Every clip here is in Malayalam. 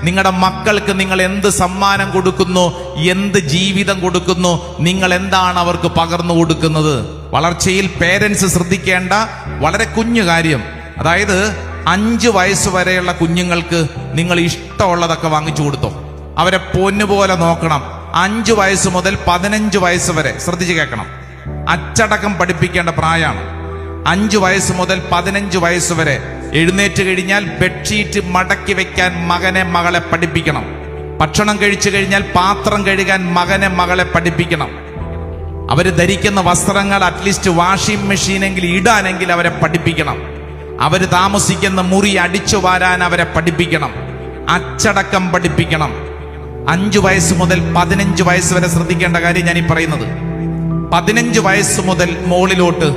നിങ്ങളുടെ മക്കൾക്ക് നിങ്ങൾ എന്ത് സമ്മാനം കൊടുക്കുന്നു, എന്ത് ജീവിതം കൊടുക്കുന്നു, നിങ്ങൾ എന്താണ് അവർക്ക് പകർന്നു കൊടുക്കുന്നത്? വളർച്ചയിൽ പേരൻസ് ശ്രദ്ധിക്കേണ്ട വളരെ കുഞ്ഞു കാര്യം. അതായത് 5 വയസ്സ് വരെയുള്ള കുഞ്ഞുങ്ങൾക്ക് നിങ്ങൾ ഇഷ്ടമുള്ളതൊക്കെ വാങ്ങിച്ചു കൊടുത്തോ. അവരെ പൊന്നുപോലെ നോക്കണം. 5 വയസ്സ് മുതൽ 15 വയസ്സ് വരെ ശ്രദ്ധിച്ച് കേൾക്കണം. അച്ചടക്കം പഠിപ്പിക്കേണ്ട പ്രായമാണ്. 5 വയസ്സ് മുതൽ 15 വയസ്സ് വരെ എഴുന്നേറ്റ് കഴിഞ്ഞാൽ ബെഡ്ഷീറ്റ് മടക്കി വെക്കാൻ മകനെ മകളെ പഠിപ്പിക്കണം. ഭക്ഷണം കഴിച്ചു കഴിഞ്ഞാൽ പാത്രം കഴുകാൻ മകനെ മകളെ പഠിപ്പിക്കണം. അവര് ധരിക്കുന്ന വസ്ത്രങ്ങൾ അറ്റ്ലീസ്റ്റ് വാഷിംഗ് മെഷീനെങ്കിൽ ഇടാനെങ്കിൽ അവരെ പഠിപ്പിക്കണം. അവര് താമസിക്കുന്ന മുറി അടിച്ചു വാരാൻ അവരെ പഠിപ്പിക്കണം. അച്ചടക്കം പഠിപ്പിക്കണം. 5 വയസ്സ് മുതൽ 15 വയസ്സ് വരെ ശ്രദ്ധിക്കേണ്ട കാര്യം ഞാൻ ഈ പറയുന്നത്. 15 വയസ്സ് മുതൽ മുകളിലോട്ട്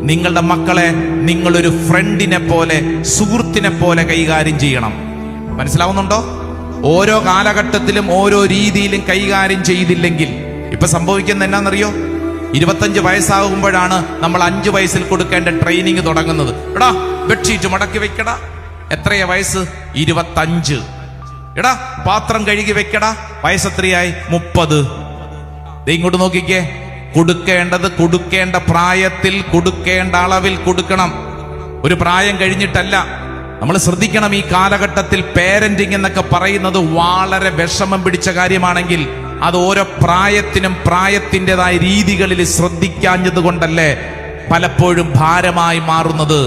നിങ്ങളുടെ മക്കളെ നിങ്ങളൊരു ഫ്രണ്ടിനെ പോലെ, സുഹൃത്തിനെ പോലെ കൈകാര്യം ചെയ്യണം. മനസ്സിലാവുന്നുണ്ടോ? ഓരോ കാലഘട്ടത്തിലും ഓരോ രീതിയിലും കൈകാര്യം ചെയ്തില്ലെങ്കിൽ ഇപ്പൊ സംഭവിക്കുന്ന എന്നാന്നറിയോ? 25 വയസ്സാകുമ്പോഴാണ് നമ്മൾ 5 വയസ്സിൽ കൊടുക്കേണ്ട ട്രെയിനിങ് തുടങ്ങുന്നത്. എടാ ബെഡ്ഷീറ്റ് മടക്കി വെക്കടാ. എത്രയാ വയസ്സ്? 25. എടാ പാത്രം കഴുകി വെക്കടാ. വയസ്സെത്രയായി? 30. ഇങ്ങോട്ട് നോക്കിക്കേ. കൊടുക്കേണ്ടത് കൊടുക്കേണ്ട പ്രായത്തിൽ, കൊടുക്കേണ്ട അളവിൽ കൊടുക്കണം. ഒരു പ്രായം കഴിഞ്ഞിട്ടല്ല. നമ്മൾ ശ്രദ്ധിക്കണം. ഈ കാലഘട്ടത്തിൽ പേരന്റിങ് എന്നൊക്കെ പറയുന്നത് വളരെ വിഷമം പിടിച്ച കാര്യമാണെങ്കിൽ അത് ഓരോ പ്രായത്തിനും പ്രായത്തിൻ്റെതായ രീതികളിൽ ശ്രദ്ധിക്കാഞ്ഞത് കൊണ്ടല്ലേ പലപ്പോഴും ഭാരമായി മാറുന്നത്.